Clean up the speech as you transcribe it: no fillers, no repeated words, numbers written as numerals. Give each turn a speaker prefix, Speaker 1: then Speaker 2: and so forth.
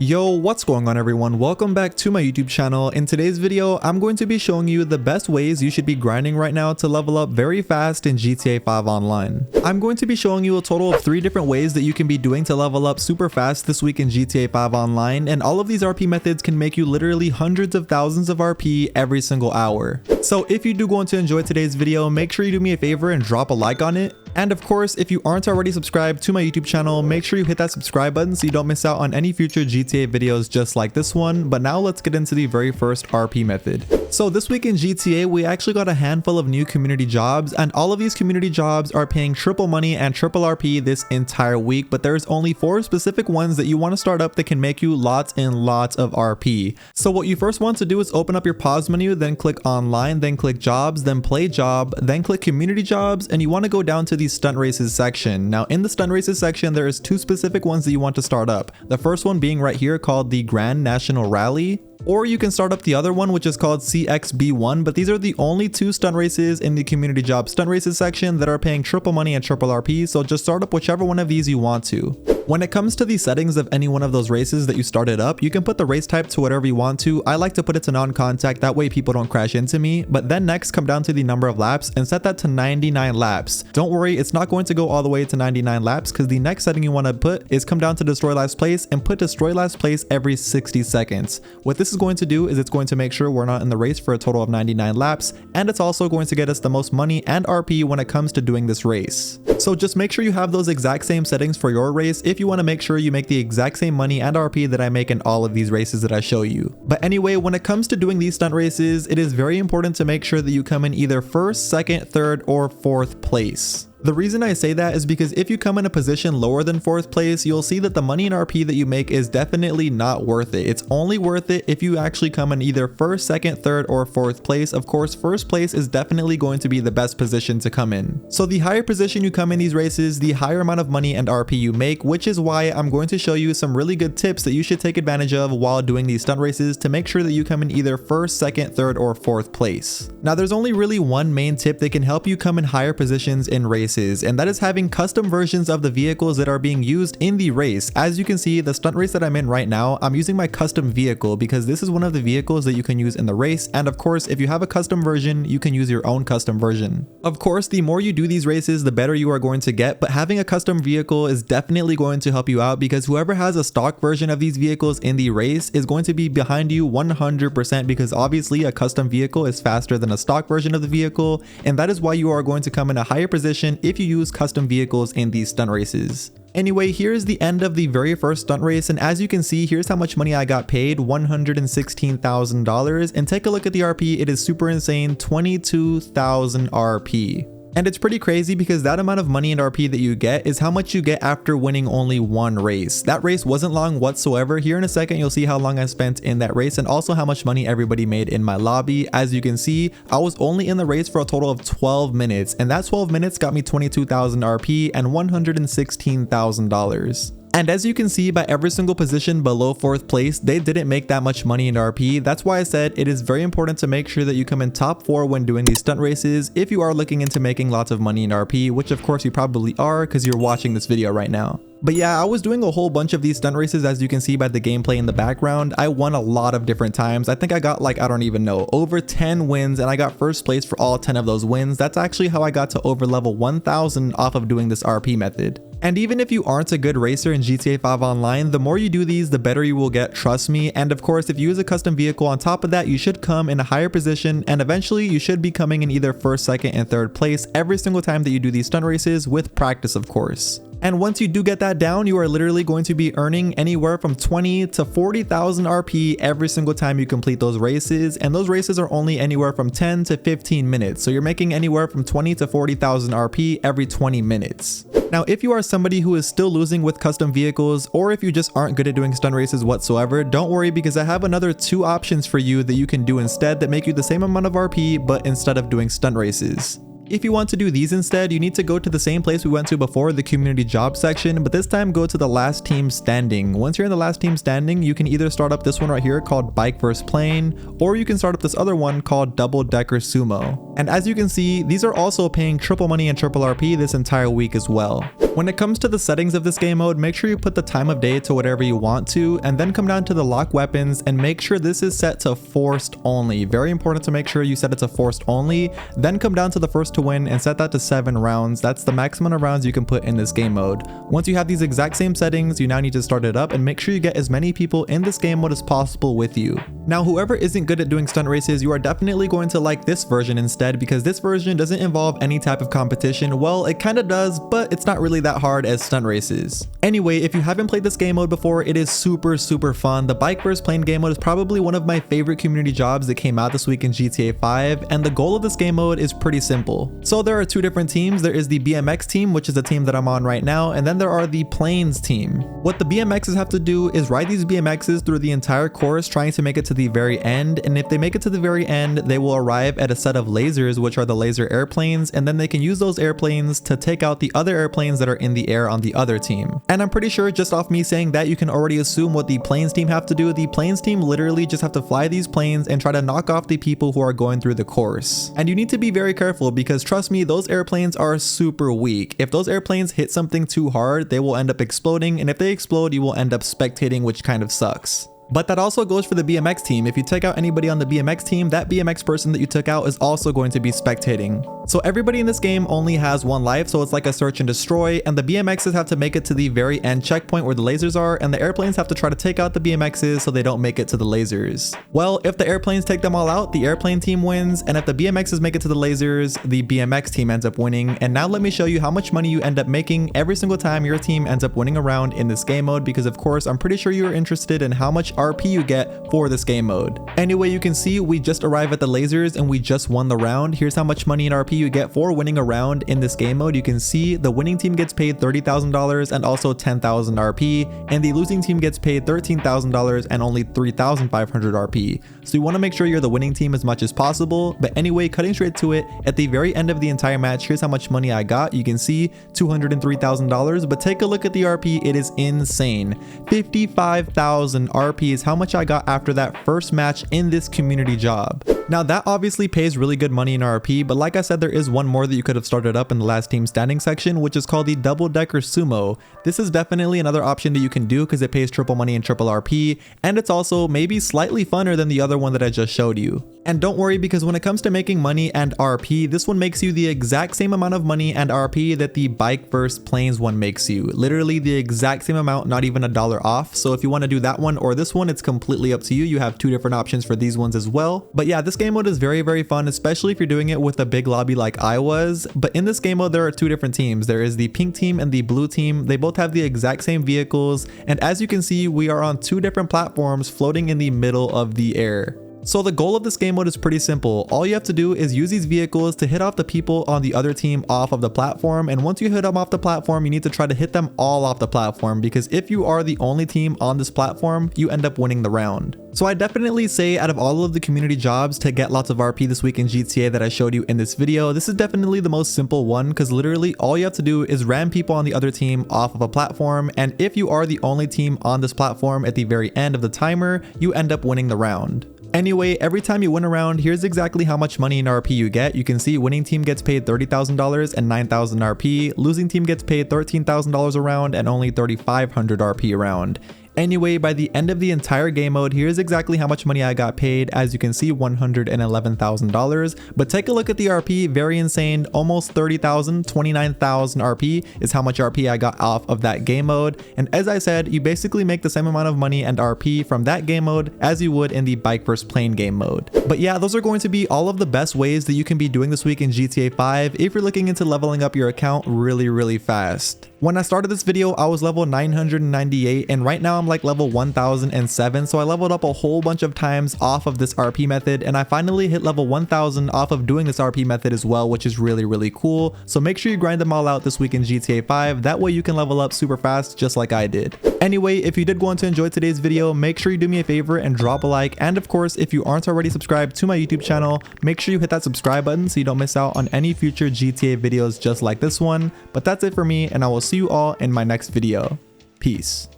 Speaker 1: Yo, what's going on everyone? Welcome back to my YouTube channel. In today's video, I'm going to be showing you the best ways you should be grinding right now to level up very fast in GTA 5 Online. I'm going to be showing you a total of 3 different ways that you can be doing to level up super fast this week in GTA 5 Online, and all of these RP methods can make you literally hundreds of thousands of RP every single hour. So if you do want to enjoy today's video, make sure you do me a favor and drop a like on it. And of course, if you aren't already subscribed to my YouTube channel, make sure you hit that subscribe button so you don't miss out on any future GTA videos just like this one. But now let's get into the very first RP method. So this week in GTA, we actually got a handful of new community jobs, and all of these community jobs are paying triple money and triple RP this entire week, but there's only 4 specific ones that you want to start up that can make you lots and lots of RP. So what you first want to do is open up your pause menu, then click online, then click jobs, then play job, then click community jobs, and you want to go down to the stunt races section. Now in the stunt races section, there is 2 specific ones that you want to start up. The first one being right here called the Grand National Rally. Or you can start up the other one, which is called CXB1, but these are the only 2 stunt races in the community job stunt races section that are paying triple money and triple RP, so just start up whichever one of these you want to. When it comes to the settings of any one of those races that you started up, you can put the race type to whatever you want to. I like to put it to non-contact, that way people don't crash into me, but then next come down to the number of laps and set that to 99 laps. Don't worry, it's not going to go all the way to 99 laps because the next setting you want to put is come down to destroy last place and put destroy last place every 60 seconds. What this is going to do is it's going to make sure we're not in the race for a total of 99 laps, and it's also going to get us the most money and RP when it comes to doing this race. So just make sure you have those exact same settings for your race if you want to make sure you make the exact same money and RP that I make in all of these races that I show you. But anyway, when it comes to doing these stunt races, it is very important to make sure that you come in either 1st, 2nd, 3rd, or 4th place. The reason I say that is because if you come in a position lower than 4th place, you'll see that the money and RP that you make is definitely not worth it. It's only worth it if you actually come in either 1st, 2nd, 3rd, or 4th place. Of course, 1st place is definitely going to be the best position to come in. So the higher position you come in these races, the higher amount of money and RP you make, which is why I'm going to show you some really good tips that you should take advantage of while doing these stunt races to make sure that you come in either 1st, 2nd, 3rd, or 4th place. Now there's only really one main tip that can help you come in higher positions in races, and that is having custom versions of the vehicles that are being used in the race. As you can see, the stunt race that I'm in right now, I'm using my custom vehicle because this is one of the vehicles that you can use in the race, and of course if you have a custom version, you can use your own custom version. Of course, the more you do these races, the better you are going to get, but having a custom vehicle is definitely going to help you out because whoever has a stock version of these vehicles in the race is going to be behind you 100%, because obviously a custom vehicle is faster than a stock version of the vehicle, and that is why you are going to come in a higher position if you use custom vehicles in these stunt races. Anyway, here's the end of the very first stunt race, and as you can see, here's how much money I got paid, $116,000, and take a look at the RP. It is super insane, 22,000 RP. And it's pretty crazy because that amount of money and RP that you get is how much you get after winning only one race. That race wasn't long whatsoever. Here in a second, you'll see how long I spent in that race and also how much money everybody made in my lobby. As you can see, I was only in the race for a total of 12 minutes, and that 12 minutes got me 22,000 RP and $116,000. And as you can see, by every single position below 4th place, they didn't make that much money in RP. That's why I said it is very important to make sure that you come in top 4 when doing these stunt races if you are looking into making lots of money in RP, which of course you probably are because you're watching this video right now. But yeah, I was doing a whole bunch of these stunt races, as you can see by the gameplay in the background. I won a lot of different times. I think I got like, I don't even know, over 10 wins, and I got 1st place for all 10 of those wins. That's actually how I got to over level 1000 off of doing this RP method. And even if you aren't a good racer in GTA 5 Online, the more you do these, the better you will get, trust me. And of course, if you use a custom vehicle on top of that, you should come in a higher position, and eventually you should be coming in either 1st, 2nd, and 3rd place every single time that you do these stunt races, with practice of course. And once you do get that down, you are literally going to be earning anywhere from 20 to 40,000 RP every single time you complete those races, and those races are only anywhere from 10 to 15 minutes, so you're making anywhere from 20 to 40,000 RP every 20 minutes. Now, if you are somebody who is still losing with custom vehicles, or if you just aren't good at doing stunt races whatsoever, don't worry because I have another 2 options for you that you can do instead that make you the same amount of RP, but instead of doing stunt races. If you want to do these instead, you need to go to the same place we went to before, the community job section, but this time go to the last team standing. Once you're in the last team standing, you can either start up this one right here called bike versus plane, or you can start up this other one called double decker sumo. And as you can see, these are also paying triple money and triple RP this entire week as well. When it comes to the settings of this game mode, make sure you put the time of day to whatever you want to, and then come down to the lock weapons and make sure this is set to forced only. Very important to make sure you set it to forced only. Then come down to the first to win and set that to 7 rounds. That's the maximum of rounds you can put in this game mode. Once you have these exact same settings, you now need to start it up and make sure you get as many people in this game mode as possible with you. Now, whoever isn't good at doing stunt races, you are definitely going to like this version instead, because this version doesn't involve any type of competition. Well, it kind of does, but it's not really that hard as stunt races. Anyway, if you haven't played this game mode before, it is super fun. The bike versus plane game mode is probably one of my favorite community jobs that came out this week in GTA 5, and the goal of this game mode is pretty simple. So there are 2 different teams. There is the BMX team, which is the team that I'm on right now, and then there are the planes team. What the BMXs have to do is ride these BMXs through the entire course, trying to make it to the very end, and if they make it to the very end, they will arrive at a set of lasers, which are the laser airplanes, and then they can use those airplanes to take out the other airplanes that are in the air on the other team. And I'm pretty sure just off me saying that, you can already assume what the planes team have to do. The planes team literally just have to fly these planes and try to knock off the people who are going through the course. And you need to be very careful, because trust me, those airplanes are super weak. If those airplanes hit something too hard, they will end up exploding, and if they explode, you will end up spectating, which kind of sucks. But that also goes for the BMX team. If you take out anybody on the BMX team, that BMX person that you took out is also going to be spectating. So everybody in this game only has 1 life, so it's like a search and destroy, and the BMXs have to make it to the very end checkpoint where the lasers are, and the airplanes have to try to take out the BMXs so they don't make it to the lasers. Well, if the airplanes take them all out, the airplane team wins, and if the BMXs make it to the lasers, the BMX team ends up winning. And now let me show you how much money you end up making every single time your team ends up winning a round in this game mode, because of course I'm pretty sure you're interested in how much RP you get for this game mode. Anyway, you can see we just arrived at the lasers and we just won the round. Here's how much money in RP you get for winning a round in this game mode. You can see the winning team gets paid $30,000 and also 10,000 RP, and the losing team gets paid $13,000 and only 3,500 RP. So you want to make sure you're the winning team as much as possible. But anyway, cutting straight to it, at the very end of the entire match, here's how much money I got. You can see $203,000, but take a look at the RP. It is insane. 55,000 RP is how much I got after that first match in this community job. Now that obviously pays really good money in RP, but like I said, there is one more that you could have started up in the last team standing section, which is called the double decker sumo. This is definitely another option that you can do because it pays triple money and triple RP, and it's also maybe slightly funner than the other one that I just showed you. And don't worry, because when it comes to making money and RP, this one makes you the exact same amount of money and RP that the bike versus planes one makes you. Literally the exact same amount, not even $1 off. So if you want to do that one or this one, it's completely up to you. You have 2 different options for these ones as well. But yeah, this game mode is very fun, especially if you're doing it with a big lobby like I was. But in this game mode, there are 2 different teams. There is the pink team and the blue team. They both have the exact same vehicles. And as you can see, we are on 2 different platforms floating in the middle of the air. So the goal of this game mode is pretty simple. All you have to do is use these vehicles to hit off the people on the other team off of the platform, and once you hit them off the platform, you need to try to hit them all off the platform, because if you are the only team on this platform, you end up winning the round. So I definitely say out of all of the community jobs to get lots of RP this week in GTA that I showed you in this video, this is definitely the most simple one, because literally all you have to do is ram people on the other team off of a platform, and if you are the only team on this platform at the very end of the timer, you end up winning the round. Anyway, every time you win a round, here's exactly how much money in RP you get. You can see winning team gets paid $30,000 and 9,000 RP. Losing team gets paid $13,000 a round and only 3,500 RP a round. Anyway, by the end of the entire game mode, here's exactly how much money I got paid. As you can see, $111,000. But take a look at the RP, very insane. Almost 30,000, 29,000 RP is how much RP I got off of that game mode. And as I said, you basically make the same amount of money and RP from that game mode as you would in the bike versus plane game mode. But yeah, those are going to be all of the best ways that you can be doing this week in GTA 5 if you're looking into leveling up your account really fast. When I started this video, I was level 998, and right now I'm like level 1007, so I leveled up a whole bunch of times off of this RP method, and I finally hit level 1000 off of doing this RP method as well, which is really cool. So make sure you grind them all out this week in GTA 5, that way you can level up super fast just like I did. Anyway, if you did want to enjoy today's video, make sure you do me a favor and drop a like, and of course if you aren't already subscribed to my YouTube channel, make sure you hit that subscribe button so you don't miss out on any future GTA videos just like this one. But that's it for me, and I will see you all in my next video. Peace.